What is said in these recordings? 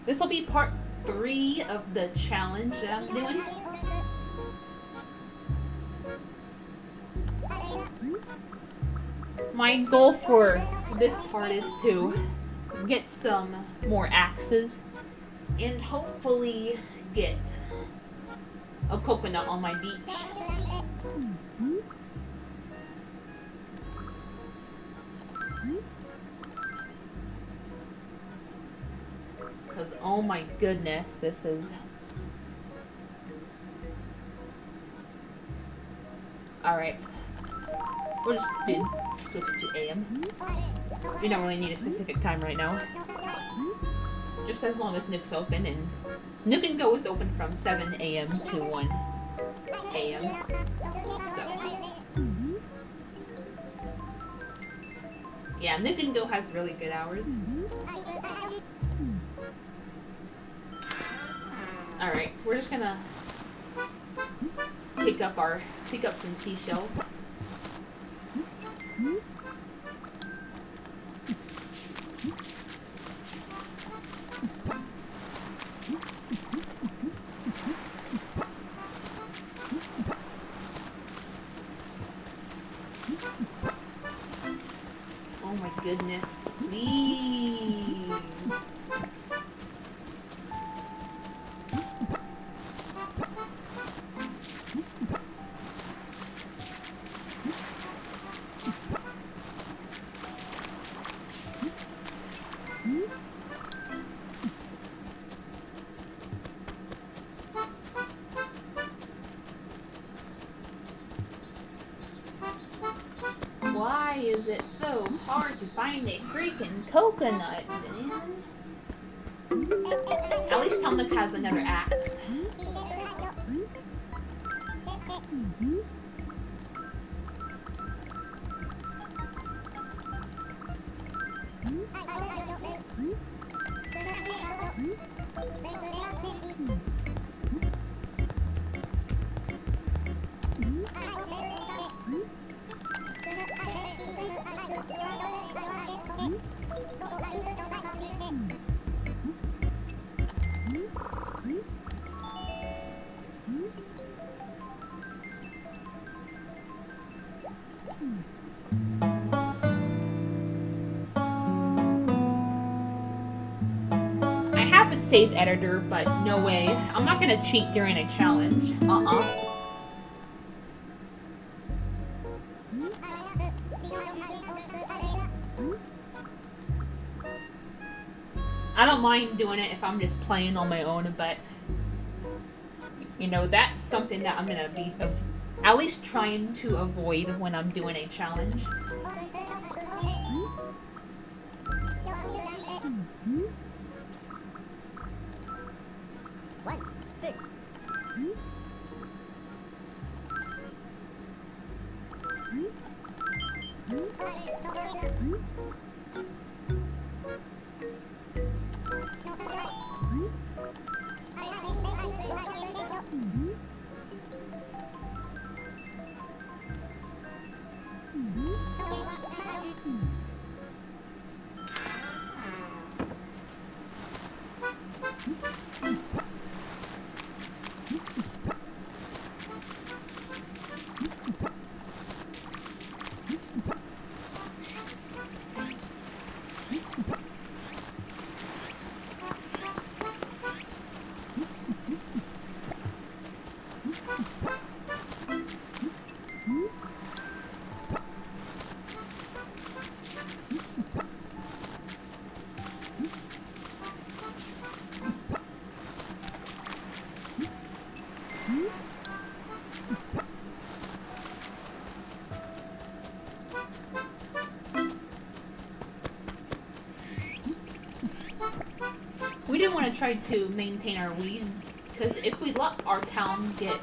This will be part 3 of the challenge that I'm doing. My goal for this part is to get some more axes and hopefully get a coconut on my beach. Because, oh my goodness, this is... Alright. We'll just switch it to AM. We don't really need a specific time right now. Just as long as Nook's open, and Nook and Go is open from 7 AM to 1 AM. So. Yeah, Nook and Go has really good hours. Alright, so we're just gonna pick up some seashells. Oh my goodness, please. Why is it so hard to find a freaking coconut, man? At least Tomnik has another axe. I have a save editor, but no way. I'm not gonna cheat during a challenge. I don't mind doing it if I'm just playing on my own, but you know, that's something that I'm gonna be at least trying to avoid when I'm doing a challenge. 1, 6. We do want to try to maintain our weeds, because if we let our town get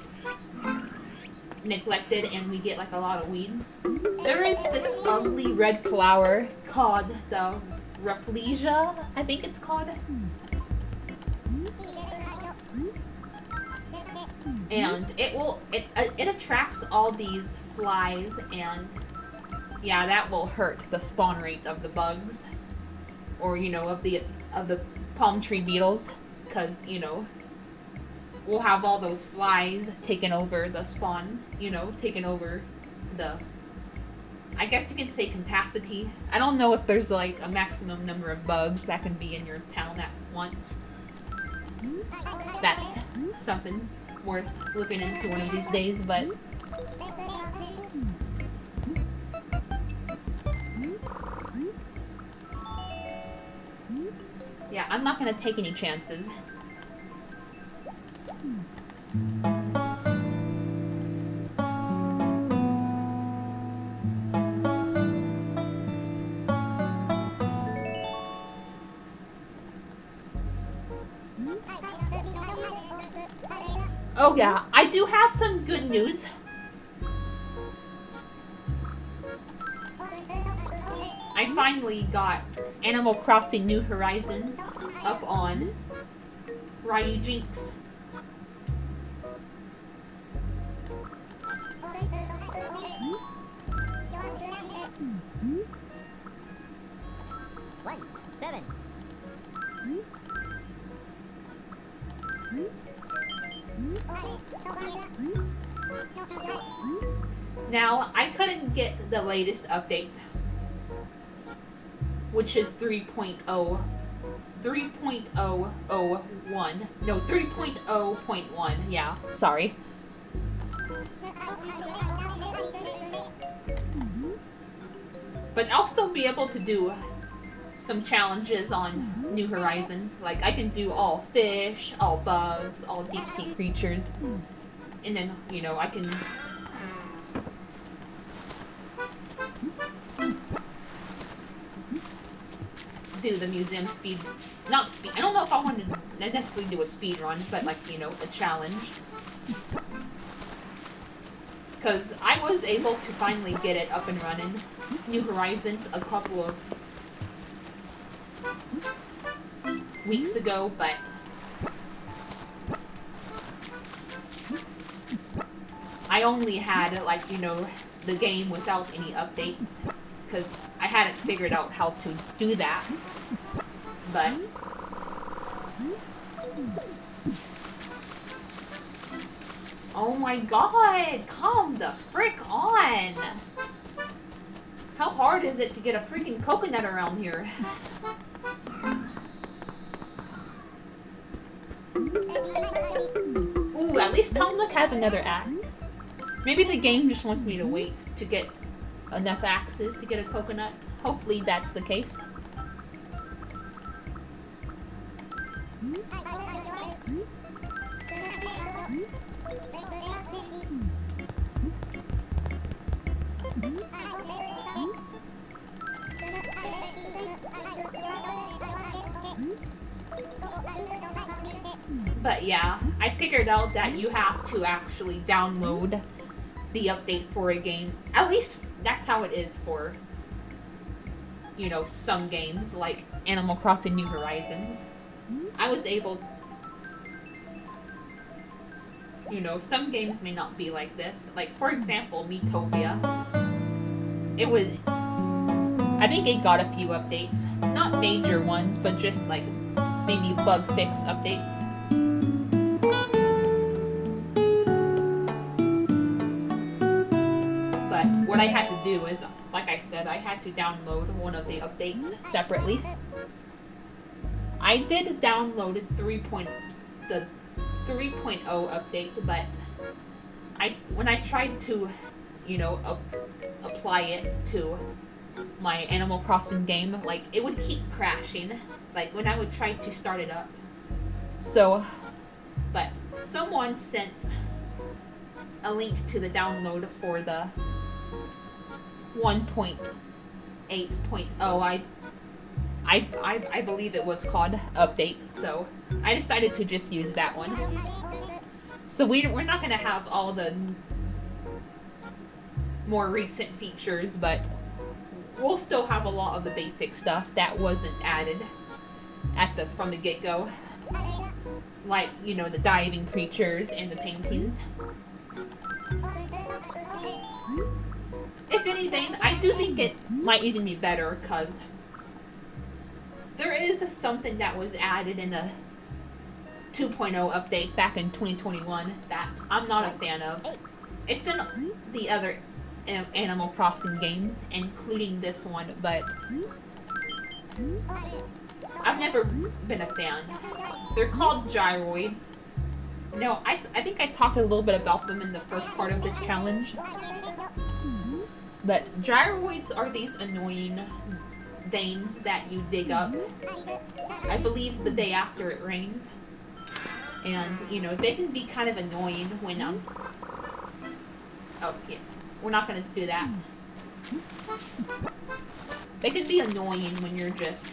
neglected and we get like a lot of weeds, there is this ugly red flower called the Rafflesia, I think it's called. And it attracts all these flies, and yeah, that will hurt the spawn rate of the bugs, or you know, of the palm tree beetles, because, you know, we'll have all those flies taking over the spawn, you know, taking over the, I guess you could say, capacity. I don't know if there's like a maximum number of bugs that can be in your town at once. That's something worth looking into one of these days, but yeah, I'm not gonna take any chances. Oh yeah, I do have some good news. I finally got Animal Crossing New Horizons up on Ryujinx. Now, I couldn't get the latest update, which is 3.0. 3.001. No, 3.0.1. Yeah, sorry. But I'll still be able to do some challenges on New Horizons. Like, I can do all fish, all bugs, all deep sea creatures. And then, you know, I can do the museum speed, not speed, I don't know if I want to necessarily do a speed run, but like, you know, a challenge. Because I was able to finally get it up and running, New Horizons, a couple of weeks ago, but I only had, like, you know, the game without any updates, because I hadn't figured out how to do that, but oh my god, come the frick on! How hard is it to get a freaking coconut around here? Ooh, at least Tomlik has another axe. Maybe the game just wants me to wait to get enough axes to get a coconut. Hopefully that's the case. But yeah, I figured out that you have to actually download the update for a game. At least that's how it is for, you know, some games like Animal Crossing New Horizons. I was able, you know, some games may not be like this. Like, for example, Miitopia. It was, I think it got a few updates. Not major ones, but just like maybe bug fix updates. But what I had to do is, like I said, I had to download one of the updates separately. I did download the 3.0 update, but when I tried to, you know, apply it to my Animal Crossing game, like, it would keep crashing, like, when I would try to start it up. So, but someone sent a link to the download for the 1.8.0, I believe it was called update, so I decided to just use that one. So we're not gonna have all the more recent features, but we'll still have a lot of the basic stuff that wasn't added from the get-go. Like, you know, the diving creatures and the paintings. If anything, I do think it might even be better, because There is something that was added in the 2.0 update back in 2021 that I'm not a fan of. It's in the other Animal Crossing games, including this one, but I've never been a fan. They're called gyroids. Now, I think I talked a little bit about them in the first part of this challenge. But gyroids are these annoying veins that you dig up, I believe, the day after it rains. And, you know, they can be kind of annoying when, oh, yeah, we're not gonna do that. They can be annoying when you just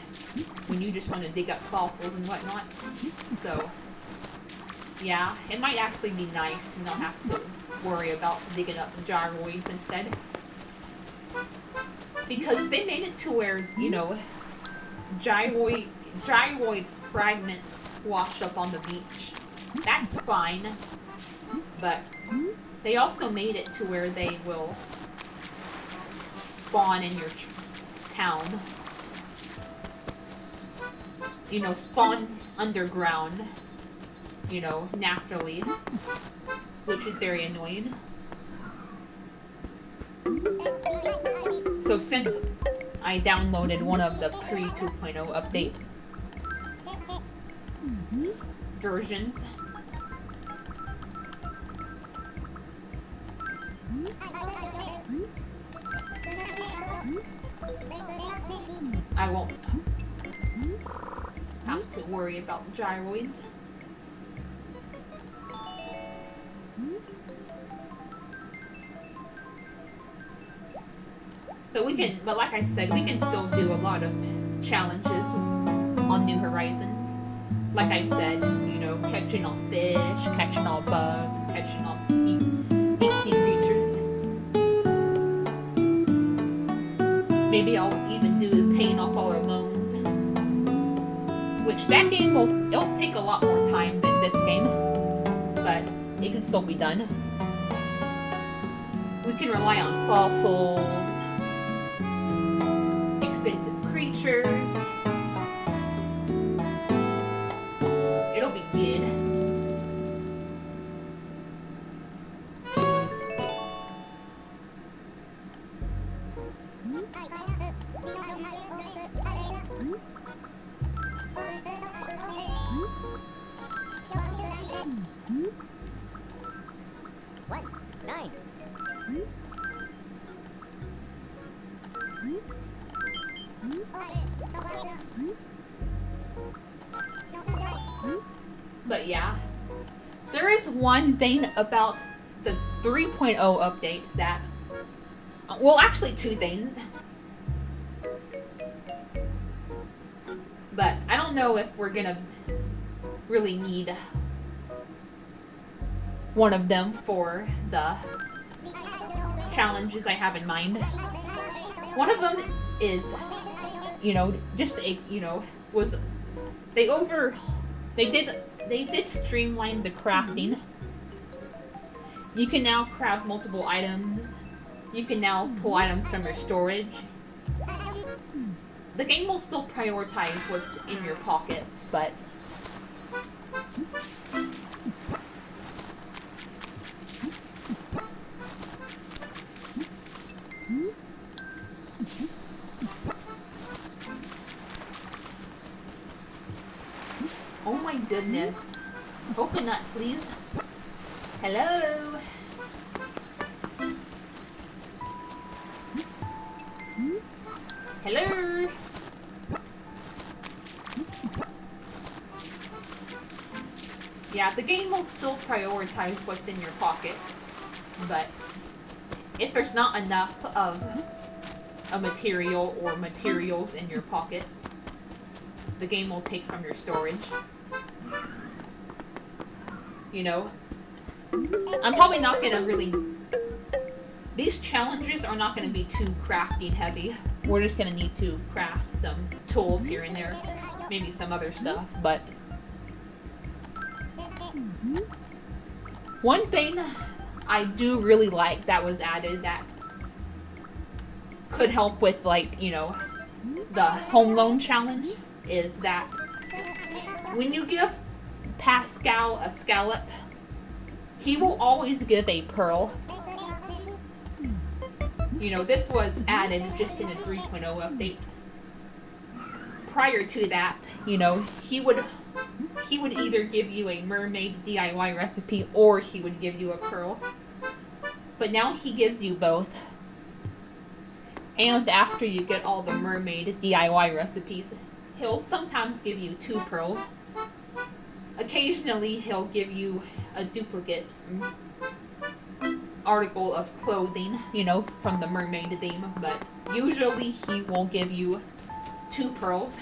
want to dig up fossils and whatnot. So, yeah, it might actually be nice to not have to worry about digging up gyroids instead. Because they made it to where, you know, gyroid fragments wash up on the beach. That's fine. But they also made it to where they will spawn in your town. You know, spawn underground. You know, naturally. Which is very annoying. So since I downloaded one of the pre-2.0 update versions, I won't have to worry about gyroids. But like I said, we can still do a lot of challenges on New Horizons. Like I said, you know, catching all fish, catching all bugs, catching all deep sea creatures. Maybe I'll even do paying off all our loans. Which that game it'll take a lot more time than this game, but it can still be done. We can rely on fossils, expensive creatures. It'll be good. What? 9. But yeah, there is one thing about the 3.0 update that, well, actually two things. But I don't know if we're gonna really need one of them for the challenges I have in mind. One of them is, you know, just a, you know, was they did streamline the crafting. You can now craft multiple items. You can now pull items from your storage. The game will still prioritize what's in your pockets, but oh my goodness. Coconut, please. Hello. Hello. Yeah, the game will still prioritize what's in your pockets, but if there's not enough of a material or materials in your pockets, the game will take from your storage. You know? I'm probably not gonna really... These challenges are not gonna be too crafting heavy. We're just gonna need to craft some tools here and there. Maybe some other stuff, but... One thing I do really like that was added that could help with, like, you know, the home loan challenge is that when you give Pascal a scallop, he will always give a pearl. You know, this was added just in the 3.0 update. Prior to that, you know, he would either give you a mermaid DIY recipe or he would give you a pearl. But now he gives you both. And after you get all the mermaid DIY recipes, he'll sometimes give you 2 pearls. Occasionally, he'll give you a duplicate article of clothing, you know, from the mermaid theme, but usually he will give you 2 pearls.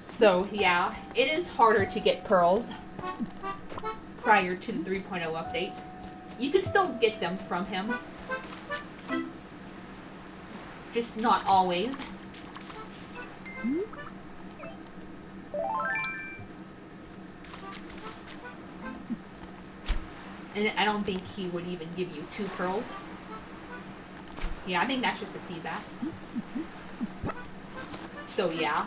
So, yeah, it is harder to get pearls prior to the 3.0 update. You can still get them from him, just not always. And I don't think he would even give you 2 pearls. Yeah, I think that's just a sea bass. So yeah,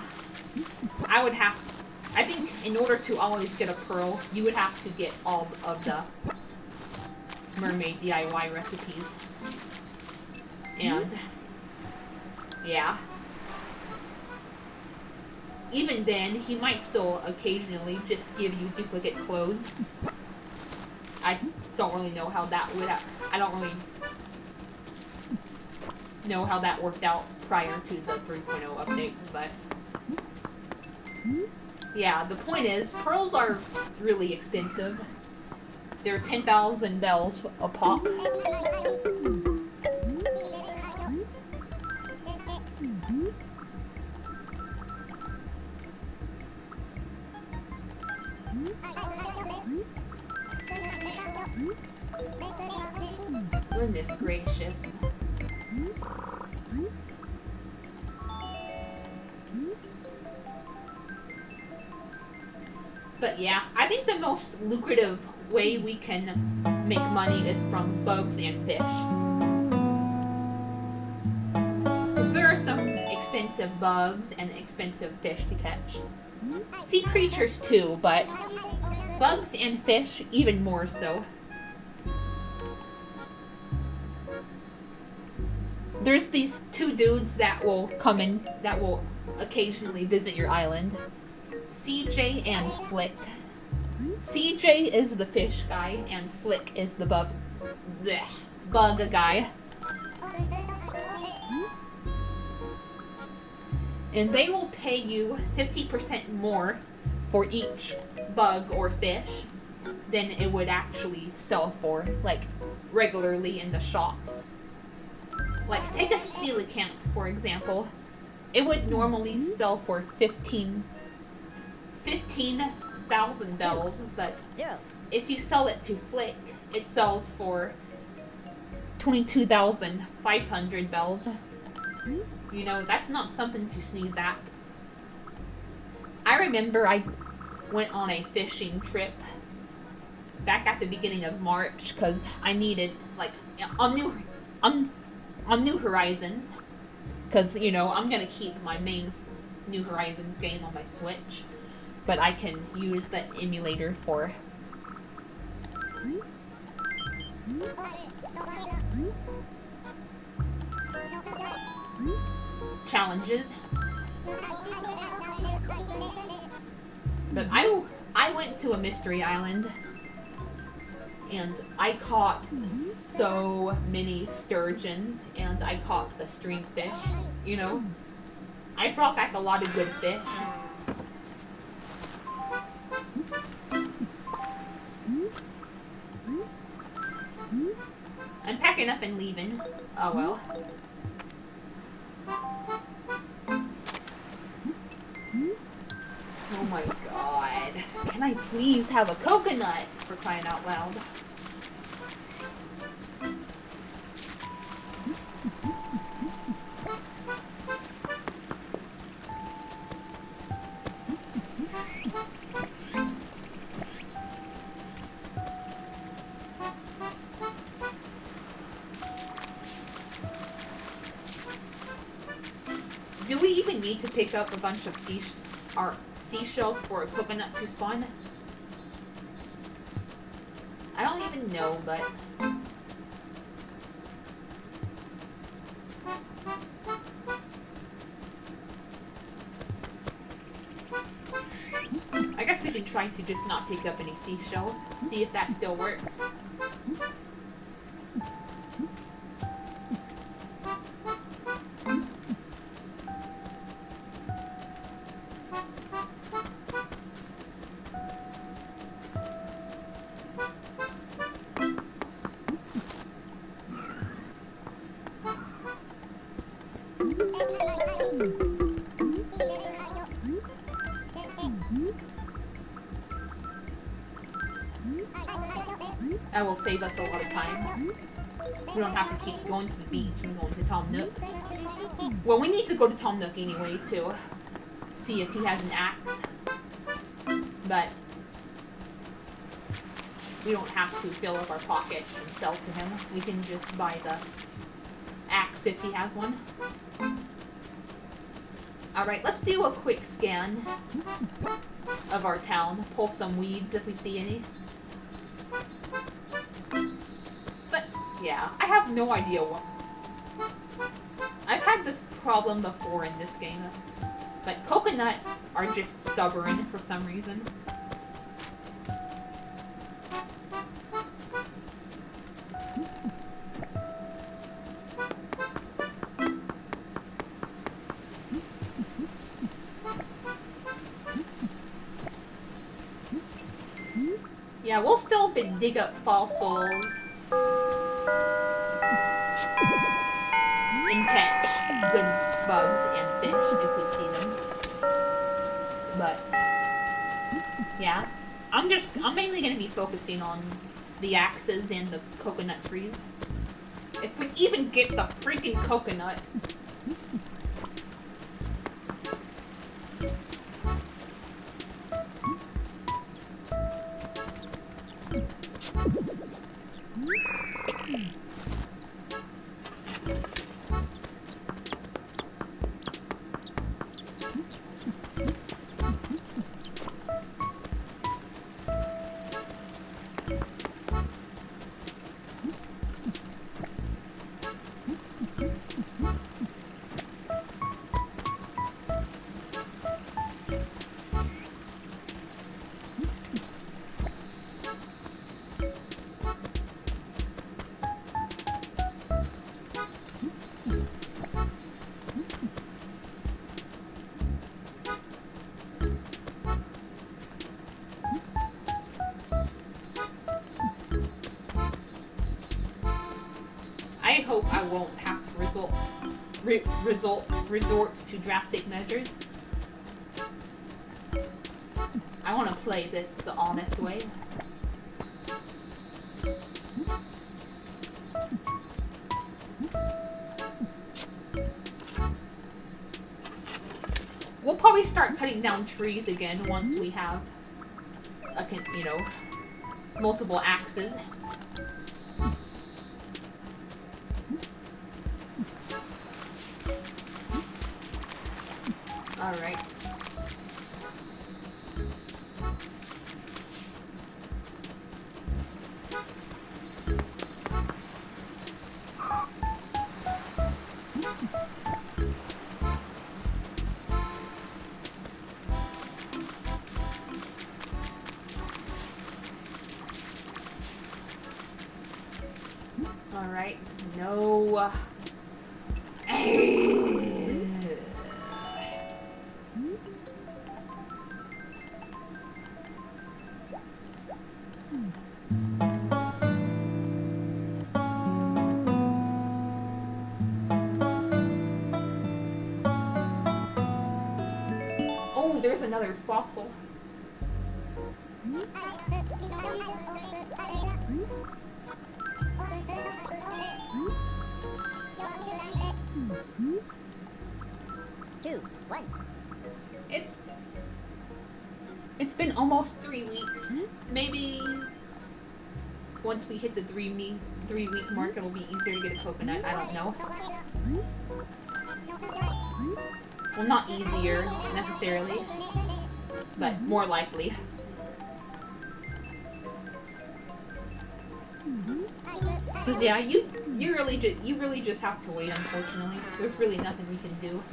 I think in order to always get a pearl, you would have to get all of the mermaid DIY recipes. And yeah. Even then, he might still occasionally just give you duplicate clothes. I don't really know how that would I don't really know how that worked out prior to the 3.0 update, but yeah, the point is, pearls are really expensive. They're 10,000 bells a pop. Goodness gracious. But yeah, I think the most lucrative way we can make money is from bugs and fish. Because there are some expensive bugs and expensive fish to catch. Sea creatures too, but bugs and fish even more so. There's these 2 dudes that will come in, that will occasionally visit your island. CJ and Flick. CJ is the fish guy, and Flick is the bug guy. And they will pay you 50% more for each bug or fish than it would actually sell for, like, regularly in the shops. Like, take a coelacanth, for example. It would normally sell for 15,000 bells, but if you sell it to Flick, it sells for 22,500 bells. You know, that's not something to sneeze at. I remember I went on a fishing trip back at the beginning of March because I needed, like, on New Horizons, because, you know, I'm gonna keep my main New Horizons game on my Switch, but I can use the emulator for challenges. But I went to a mystery island and I caught so many sturgeons and I caught a streamfish, you know. I brought back a lot of good fish. I'm packing up and leaving. Oh well. Oh my god. Can I please have a coconut, for crying out loud? Do we even need to pick up a bunch of seashells for a coconut to spawn? I don't even know, but... I guess we can try to just not pick up any seashells, see if that still works. That will save us a lot of time. We don't have to keep going to the beach and going to Tom Nook. Well, we need to go to Tom Nook anyway to see if he has an axe. But we don't have to fill up our pockets and sell to him. We can just buy the axe if he has one. Alright, let's do a quick scan of our town. Pull some weeds if we see any. But, yeah, I have no idea what... I've had this problem before in this game. But coconuts are just stubborn for some reason. Yeah, we'll still dig up fossils and catch good bugs and fish if we see them. But yeah, I'm mainly gonna be focusing on the axes and the coconut trees. If we even get the freaking coconut. I hope I won't have to resort to drastic measures. I want to play this the honest way. We'll probably start cutting down trees again once we have, multiple axes. Alright. Alright. No. Oh, there's another fossil. It's been almost 3 weeks. Maybe once we hit the 3-week mark, it'll be easier to get a coconut. I don't know. Well, not easier, necessarily, but more likely. Because yeah, you really just have to wait, unfortunately. There's really nothing we can do.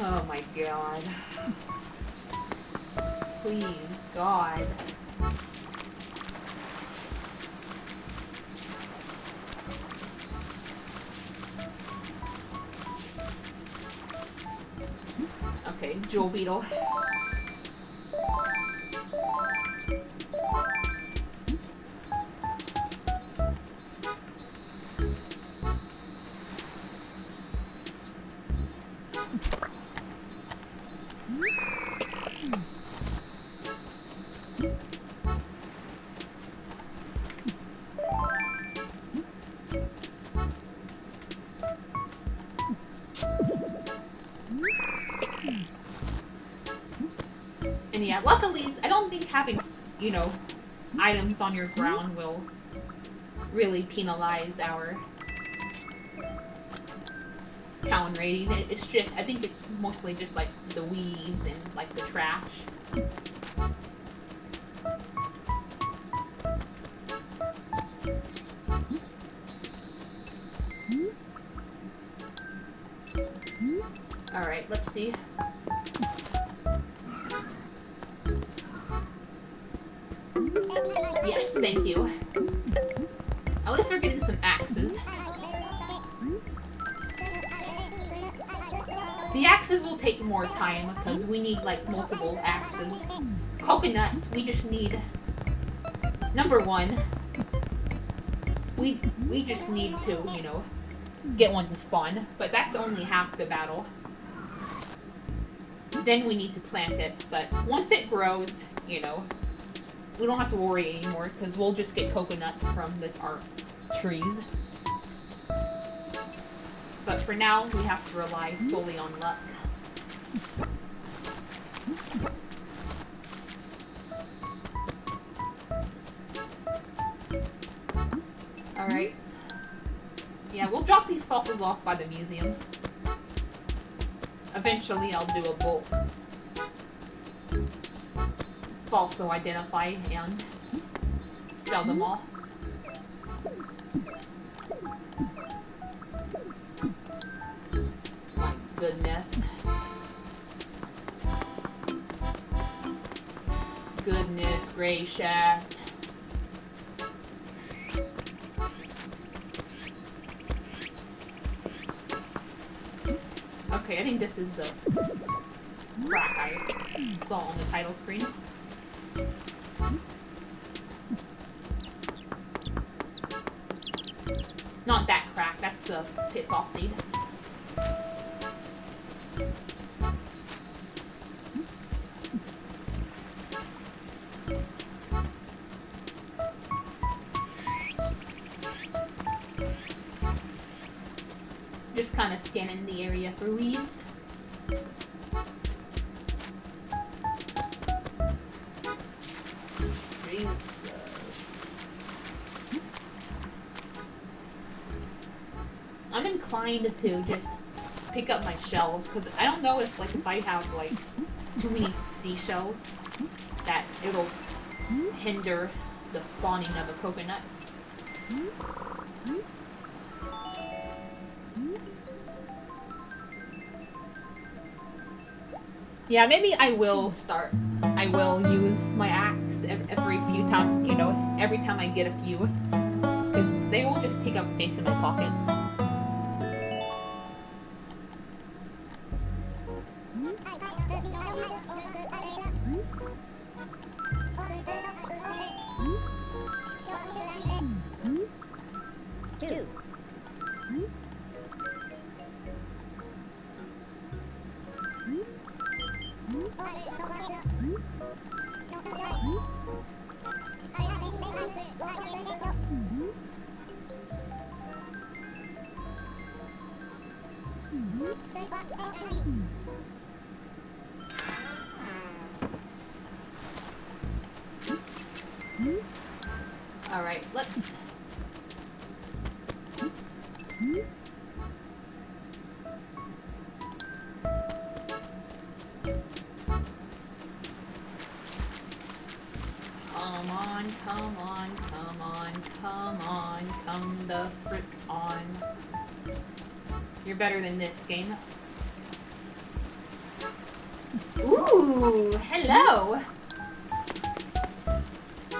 Oh my god. Please, God. Okay, Jewel Beetle. And yeah, luckily, I don't think having, you know, items on your ground will really penalize our town rating. It's just, I think it's mostly just like the weeds and like the trash. Alright, let's see. Yes, thank you. At least we're getting some axes. The axes will take more time because we need like multiple axes. Coconuts, we just need number one. We just need to, you know, get one to spawn, but that's only half the battle. Then we need to plant it, but once it grows, you know, we don't have to worry anymore because we'll just get coconuts from our trees. But for now, we have to rely solely on luck. Alright. Yeah, we'll drop these fossils off by the museum. Eventually, I'll do a bulk fossil identify and sell them all. My goodness. Goodness gracious. Okay, I think this is the crack I saw on the title screen. Not that crack, that's the pitfall seed. Just kind of scanning the area for weeds. Jesus. I'm inclined to just pick up my shells because I don't know if like if I have like too many seashells that it'll hinder the spawning of a coconut. Yeah, maybe I will use my axe every few times, you know, every time I get a few. Because they will just take up space in my pockets. Alright, let's... Come on, come on, come on, come on, come the frick on. You're better than this game. Ooh, hello!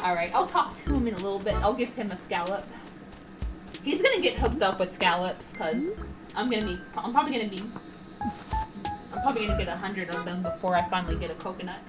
Alright, I'll talk to him in a little bit. I'll give him a scallop. He's gonna get hooked up with scallops, cause I'm probably gonna get 100 of them before I finally get a coconut.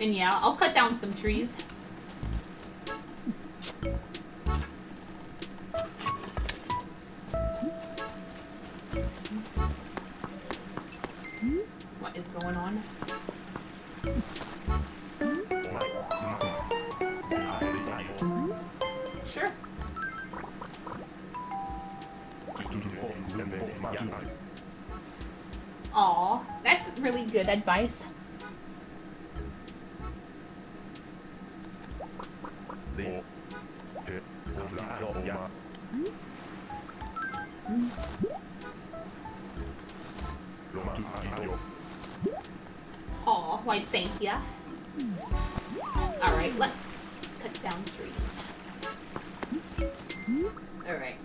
And yeah, I'll cut down some trees. What is going on? Sure. Aw, that's really good advice. Aw, why thank ya. Alright, let's cut down trees. Alright.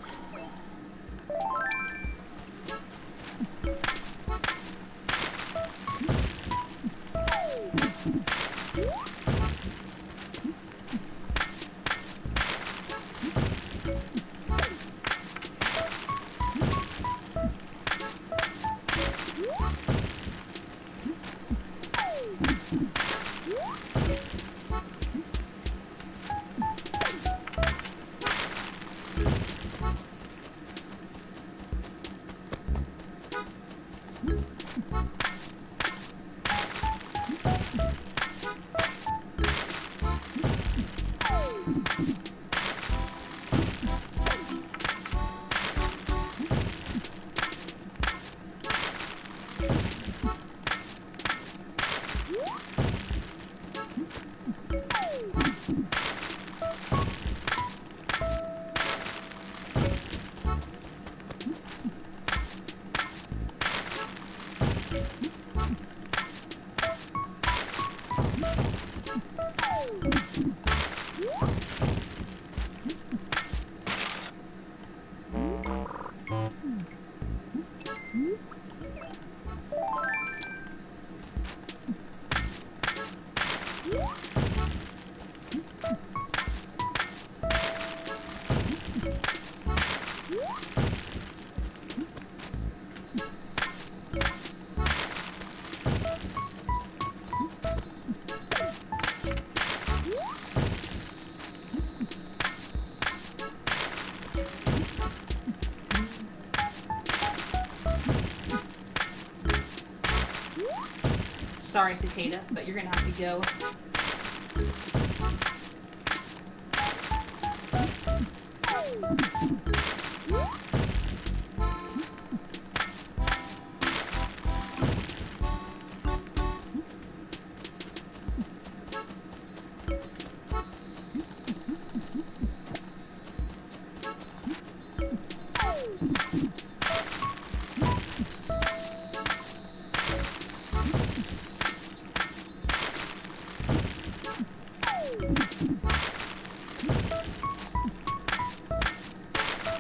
Sorry, Cicada, but you're gonna have to go.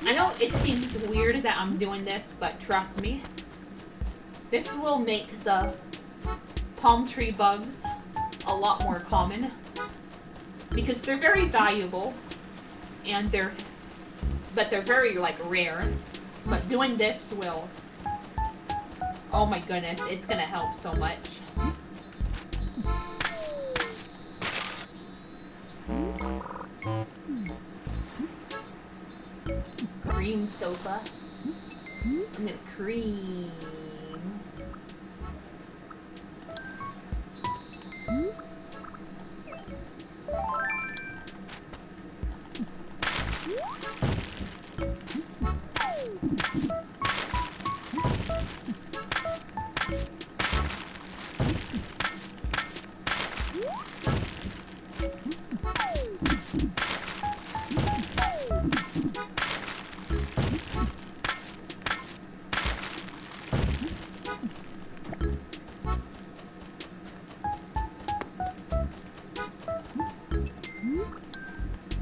I know it seems weird that I'm doing this, but trust me, this will make the palm tree bugs a lot more common because they're very valuable and they're very like rare. But doing this will, oh my goodness, it's gonna help so much. Cream sofa. I'm gonna cream.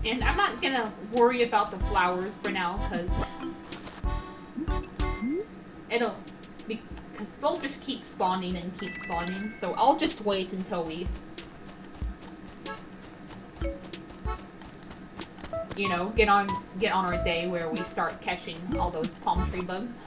And I'm not gonna worry about the flowers for now, because because they'll just keep spawning and keep spawning, so I'll just wait until we, you know, get on our day where we start catching all those palm tree bugs.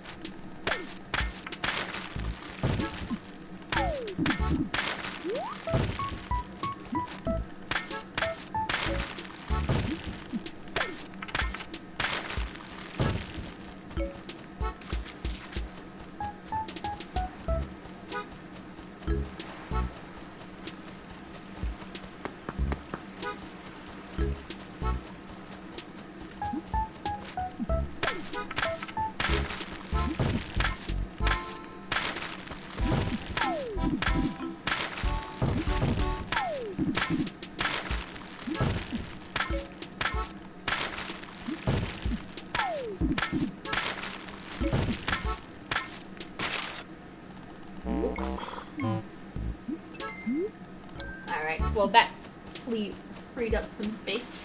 Well, that freed up some space.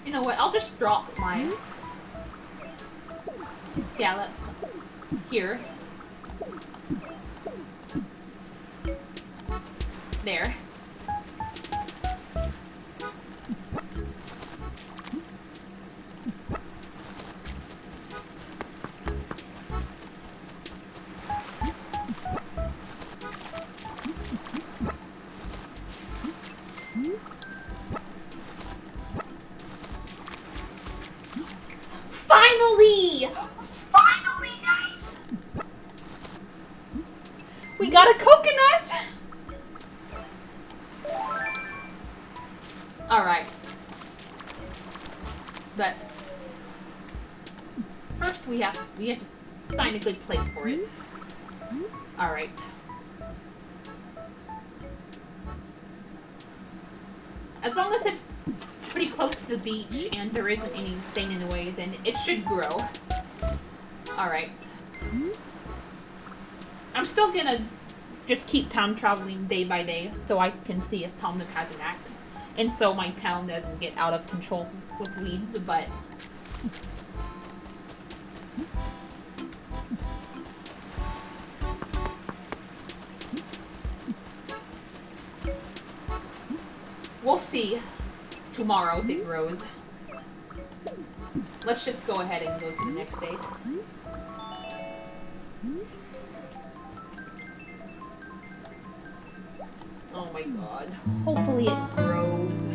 You know what? I'll just drop my scallops here. There. Finally, guys! We got a coconut! Alright. But first we have to find a good place for it. Alright. As long as it's pretty close to the beach and there isn't anything in the way, then it should grow. Alright. I'm still gonna just keep time traveling day by day so I can see if Tom Nook has an axe. And so my town doesn't get out of control with weeds, but we'll see tomorrow if it grows. Let's just go ahead and go to the next day. Oh my god. Hopefully it grows.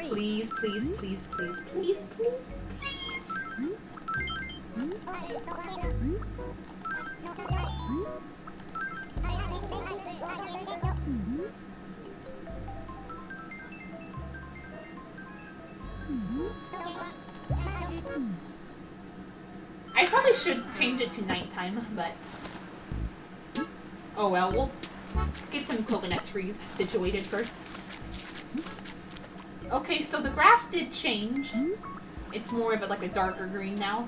Please, please, please, please, please, please, please. I probably should change it to nighttime, but oh well, we'll get some coconut trees situated first. Okay, so the grass did change. It's more of like a darker green now.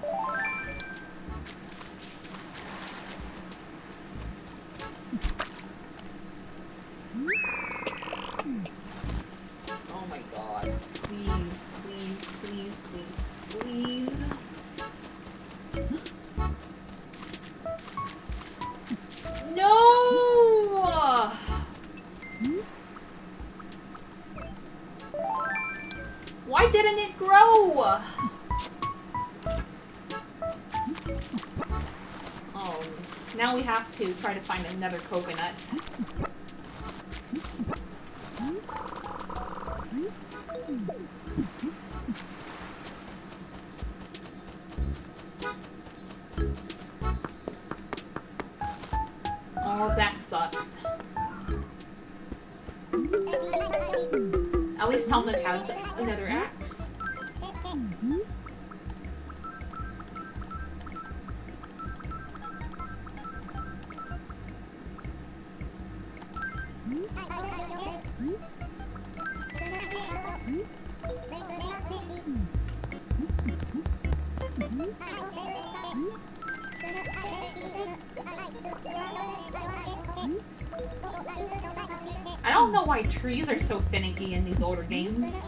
Oh my god. Please, please, please, please, please. Now we have to try to find another coconut. Oh, that sucks. At least Talmud has another axe. I don't know why trees are so finicky in these older games.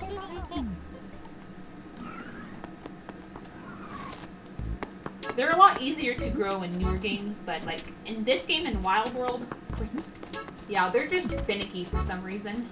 They're a lot easier to grow in newer games, but like in this game in Wild World, yeah, they're just finicky for some reason.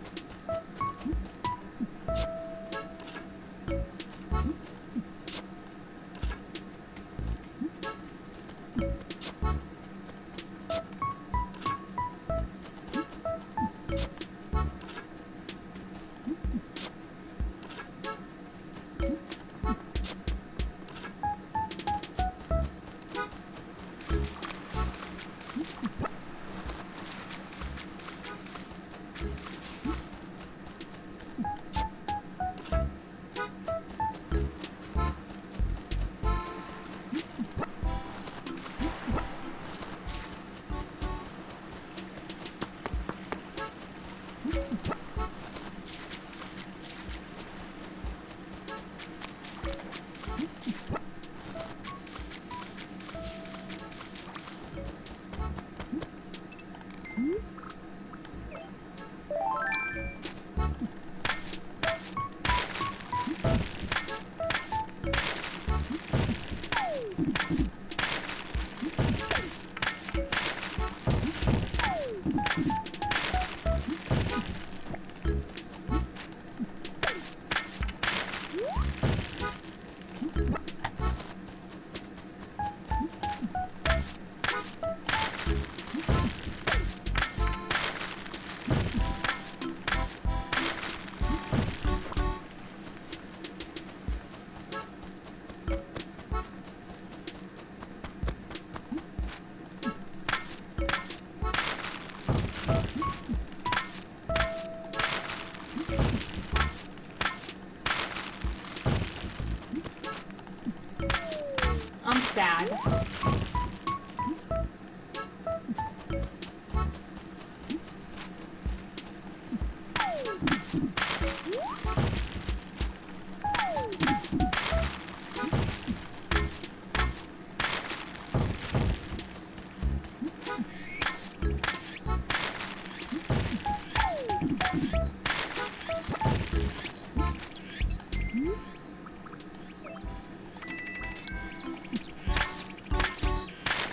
I'm sad.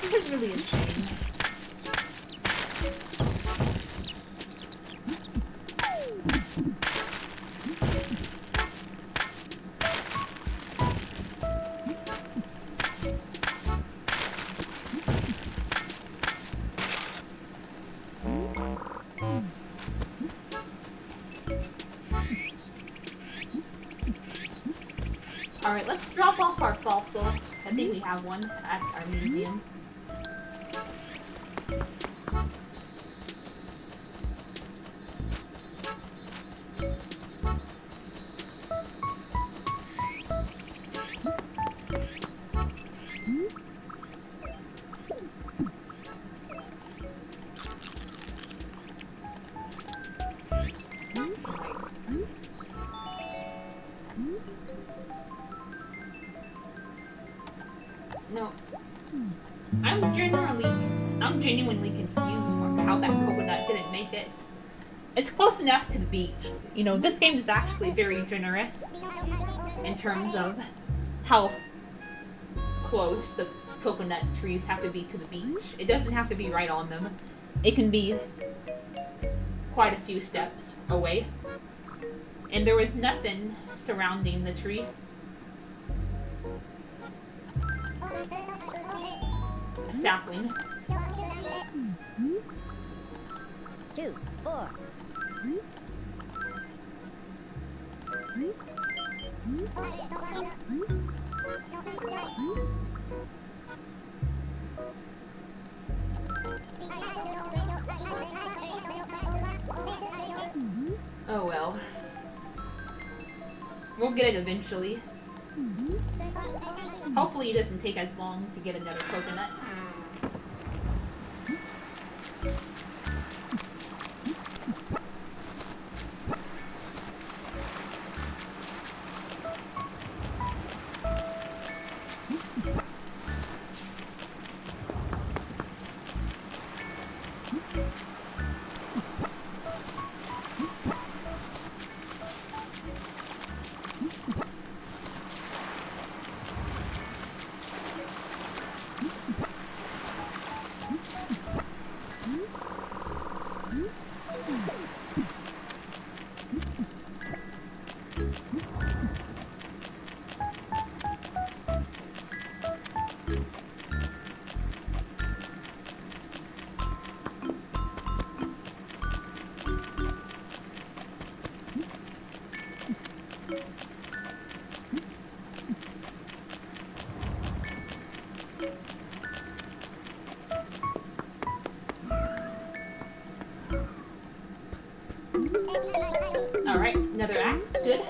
This is really a shame. Alright, let's drop off our fossil. I think we have one at our museum. No. I'm genuinely confused on how that coconut didn't make it. It's close enough to the beach. You know, this game is actually very generous in terms of how close the coconut trees have to be to the beach. It doesn't have to be right on them. It can be quite a few steps away. And there was nothing surrounding the tree. a sapling. 2, 4. Oh well. We'll get it eventually. Hopefully it doesn't take as long to get another coconut. Alright, another axe. Good.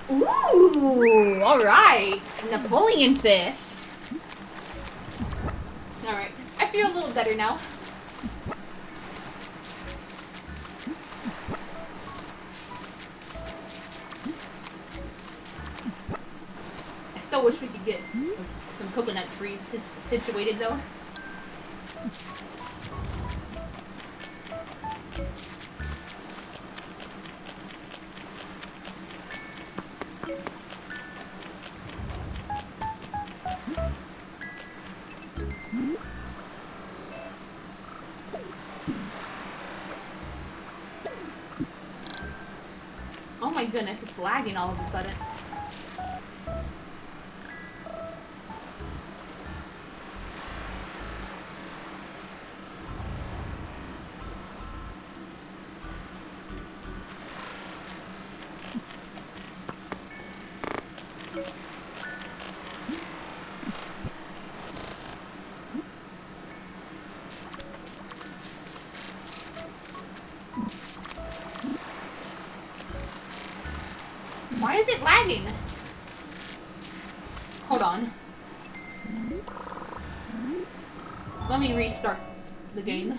Ooh, alright. Napoleon fish. Alright, I feel a little better now. Still wish we could get some coconut trees situated though. Oh my goodness, it's lagging all of a sudden. Why is it lagging? Hold on. Let me restart the game.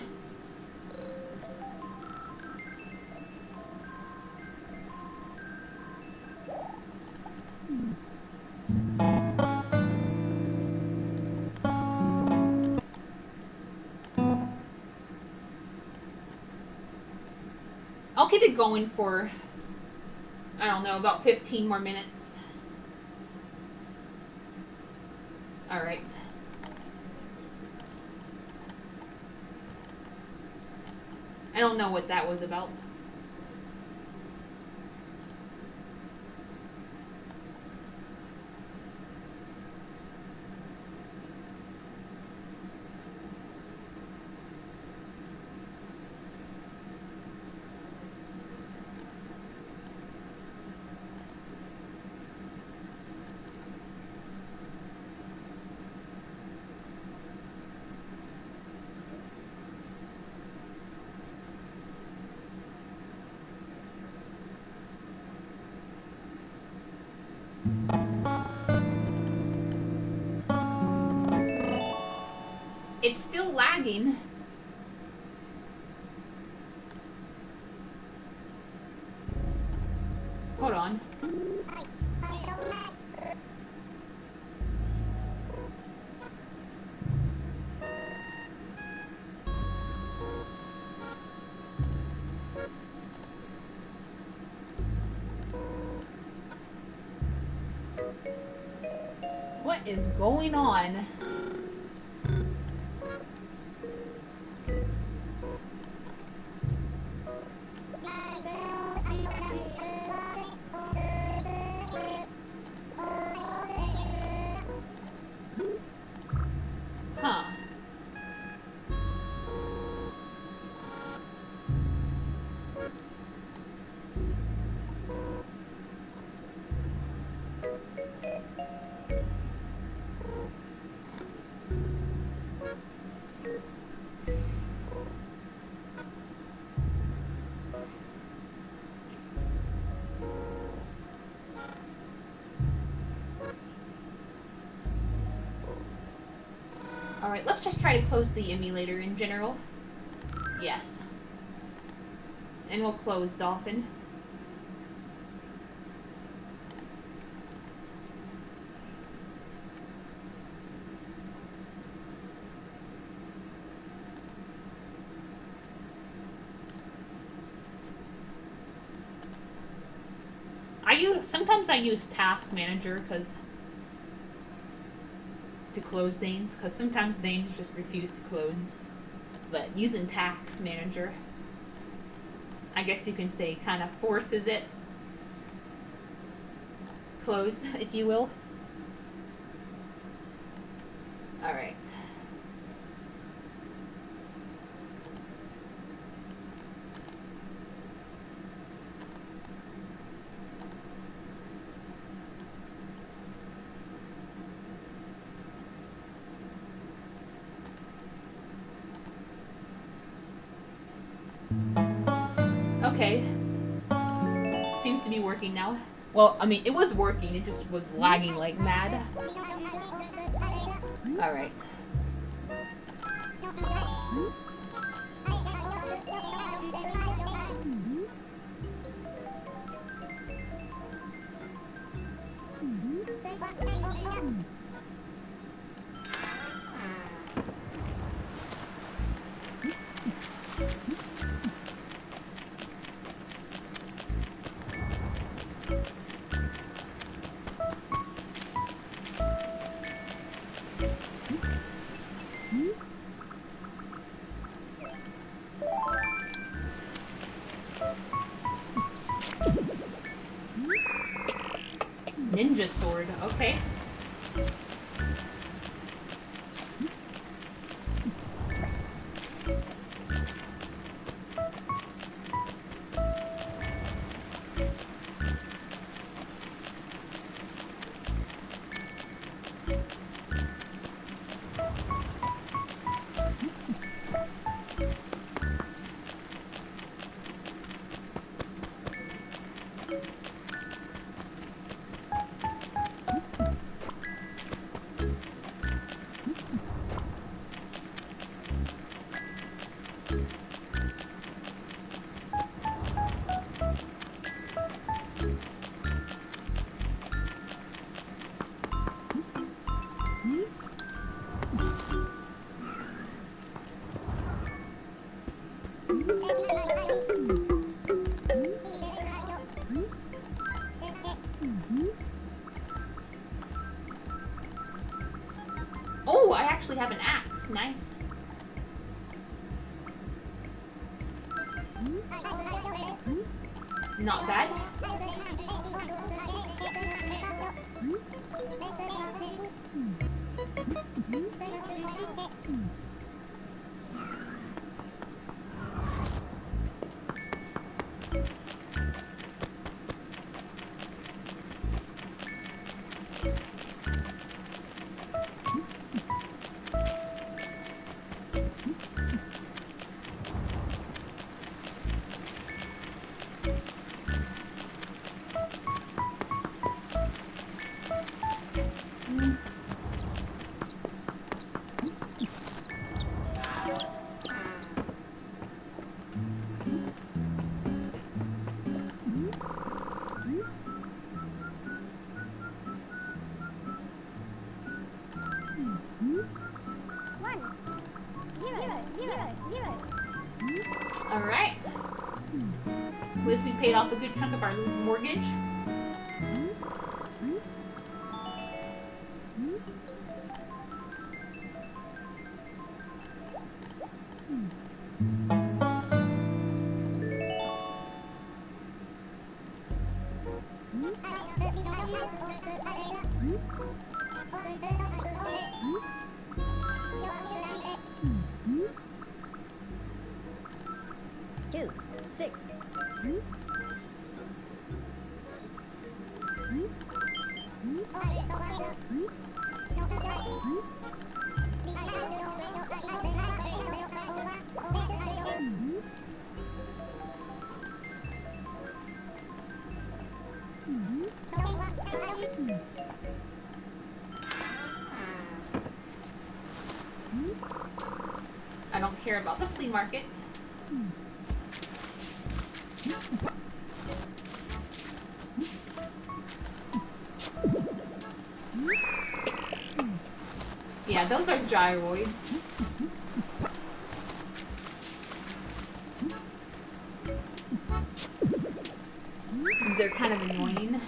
I'll keep it going for, I don't know, about 15 more minutes. Alright. I don't know what that was about. It's still lagging. Hold on. What is going on? Huh. Alright, let's just try to close the emulator in general. Yes. And we'll close Dolphin. Sometimes I use Task Manager to close things, because sometimes things just refuse to close. But using Task Manager, I guess you can say, kind of forces it closed, if you will. Alright. Okay. Seems to be working now. Well, I mean, it was working, it just was lagging like mad. Alright. Ninja sword, okay. Oh, I actually have an axe. Nice. Not bad. Alright. At least we paid off a good chunk of our mortgage. Two, 6. I don't care about the flea market. Yeah, those are gyroids. They're kind of annoying.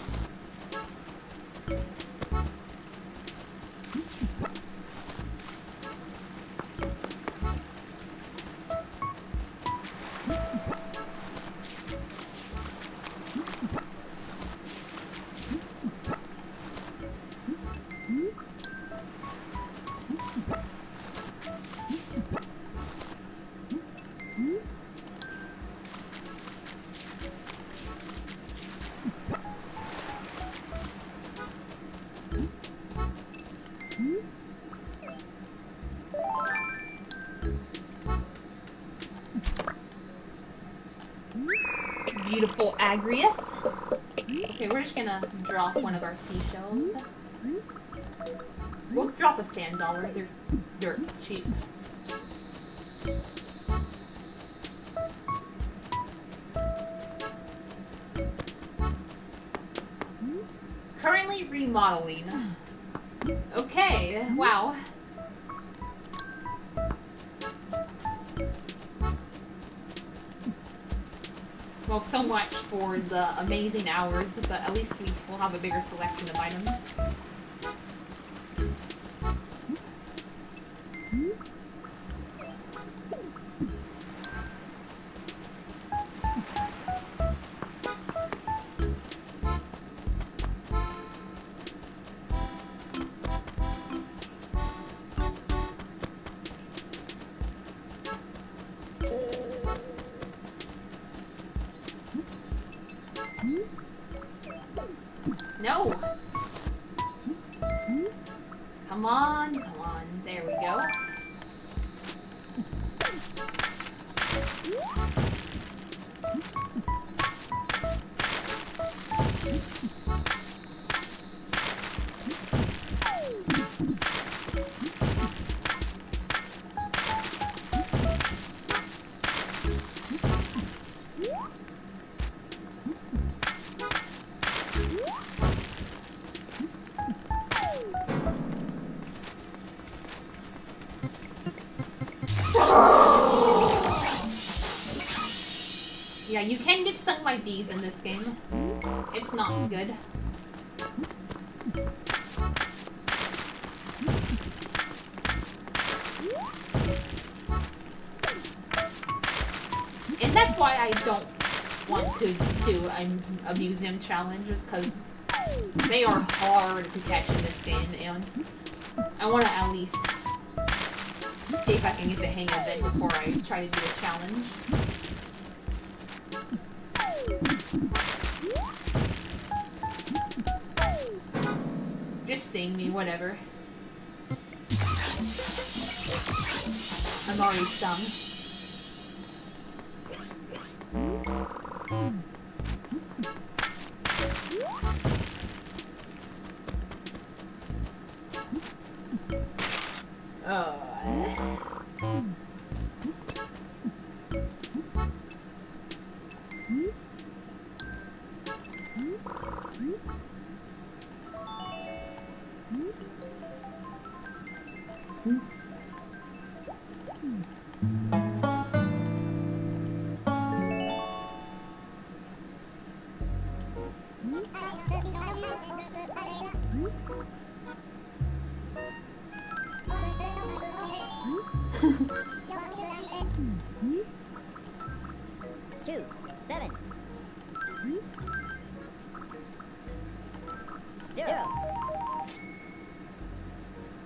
Beautiful Agrius. Okay, we're just gonna drop one of our seashells. We'll drop a sand dollar. They're dirt cheap. Currently remodeling. Okay, wow. Well, so much for the amazing hours, but at least we will have a bigger selection of items. No! Come on, come on. There we go. Yeah, you can get stung by bees in this game. It's not good. And that's why I don't want to do a museum challenges, because they are hard to catch in this game, and I want to at least see if I can get the hang of it before I try to do a challenge. Just sting me, whatever. I'm already stung.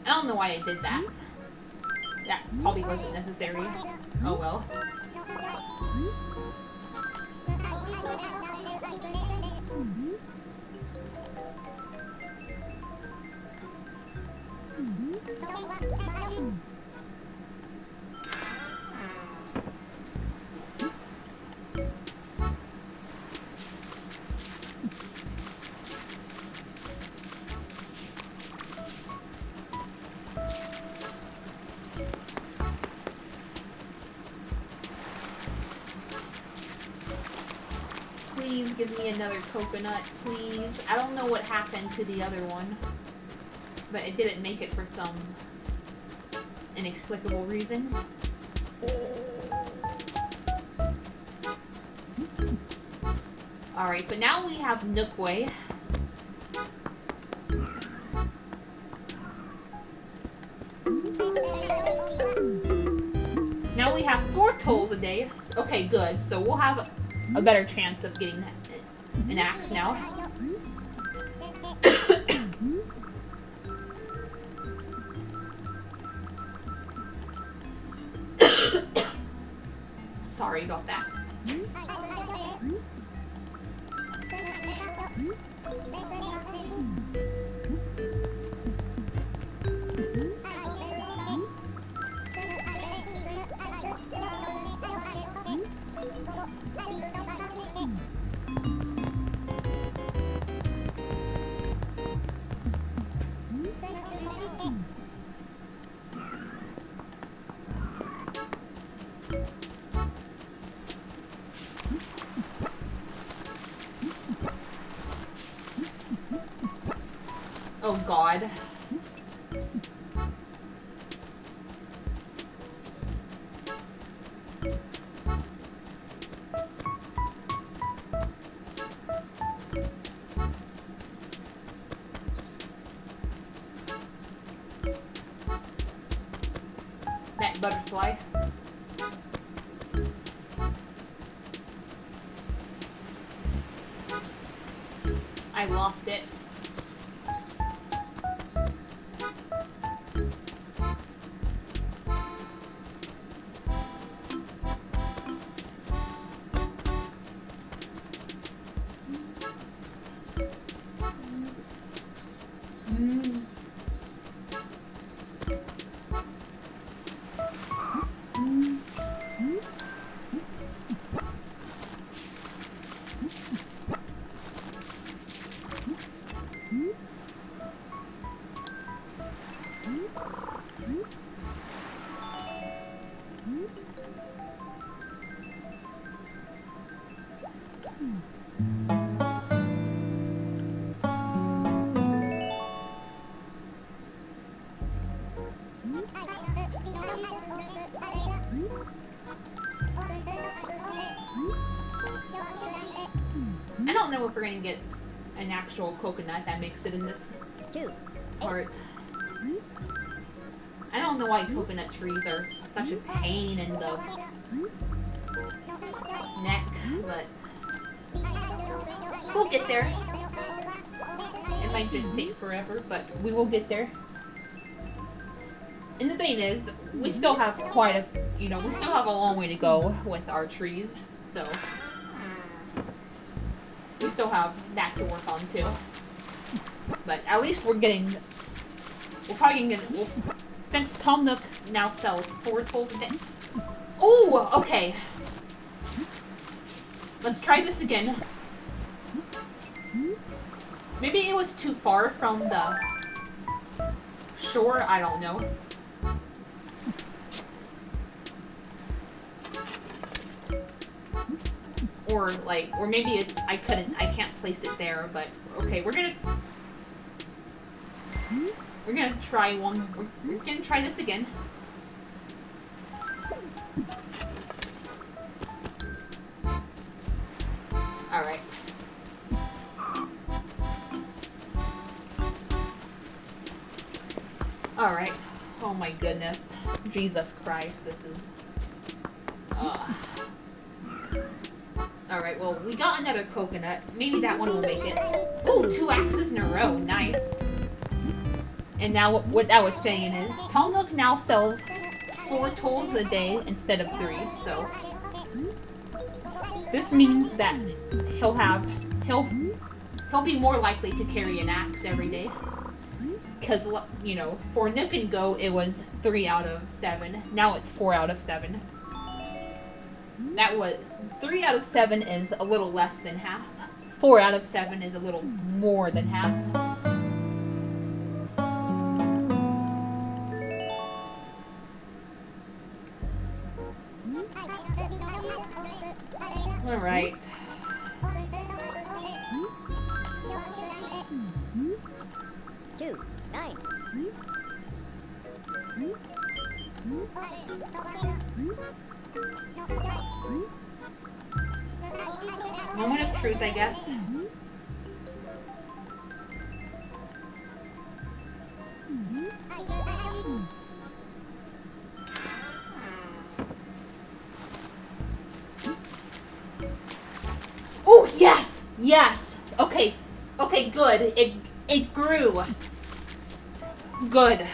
I don't know why I did that. That probably wasn't necessary. Oh well. Please give me another coconut, please. I don't know what happened to the other one, but it didn't make it for some inexplicable reason. Alright, but now we have Nookway. Now we have 4 tolls a day. Okay, good. So we'll have a better chance of getting an axe now. Sorry about that. Oh god. That butterfly. I lost it. I don't know if we're gonna get an actual coconut that makes it in this 2, part. I don't know why coconut trees are such a pain in the neck, but we'll get there. It might just take forever, but we will get there. And the thing is, we still have quite a, we still have a long way to go with our trees, so we still have that to work on too. But at least we're probably gonna get, since Tom Nook now sells 4 tools a day. Oh, okay. Let's try this again. Maybe it was too far from the shore, I don't know. Or maybe it's, I can't place it there, but okay, we're gonna try we're gonna try this again. Alright. Alright. Oh my goodness. Jesus Christ, this is... Alright, well, we got another coconut. Maybe that one will make it. Ooh, 2 axes in a row. Nice. And now what I was saying is, Tom Nook now sells 4 tools a day instead of 3, so... This means that he'll be more likely to carry an axe every day. Because, for Nook and Go, it was 3 out of 7. Now it's 4 out of 7. 3 out of 7 is a little less than half. 4 out of 7 is a little more than half. Alright. Two, 9. Moment of truth, I guess. Oh, yes! Yes! Okay. Okay, good. It grew. Good.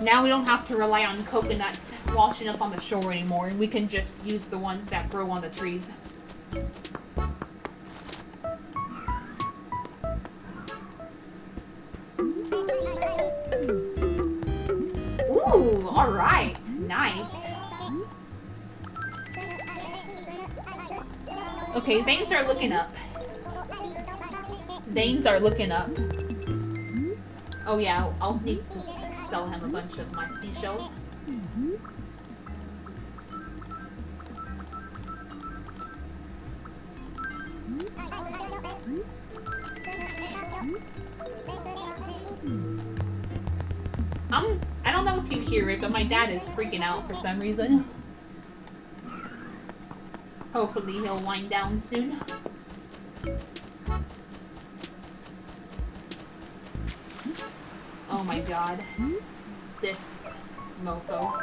Now we don't have to rely on coconuts washing up on the shore anymore. We can just use the ones that grow on the trees. Ooh, alright. Nice. Okay, things are looking up. Things are looking up. Oh yeah, I'll need to sell him a bunch of my seashells. I don't know if you hear it, but my dad is freaking out for some reason. Hopefully he'll wind down soon. Oh my god. This mofo.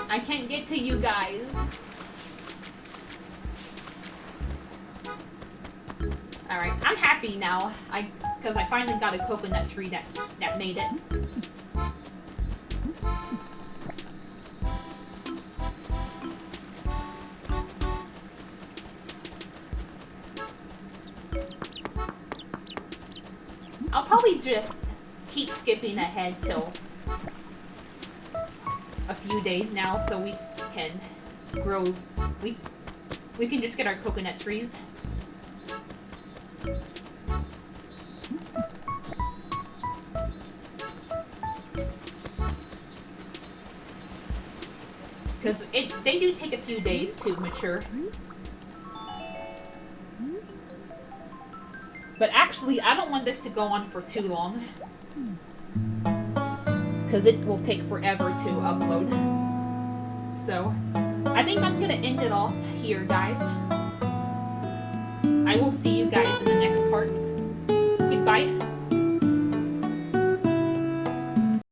I can't get to you guys. Alright, I'm happy now. Because I finally got a coconut tree that made it. I'll probably just keep skipping ahead till a few days now so we can grow, we can just get our coconut trees. Because they do take a few days to mature. But actually, I don't want this to go on for too long. Because it will take forever to upload. So, I think I'm going to end it off here, guys. I will see you guys in the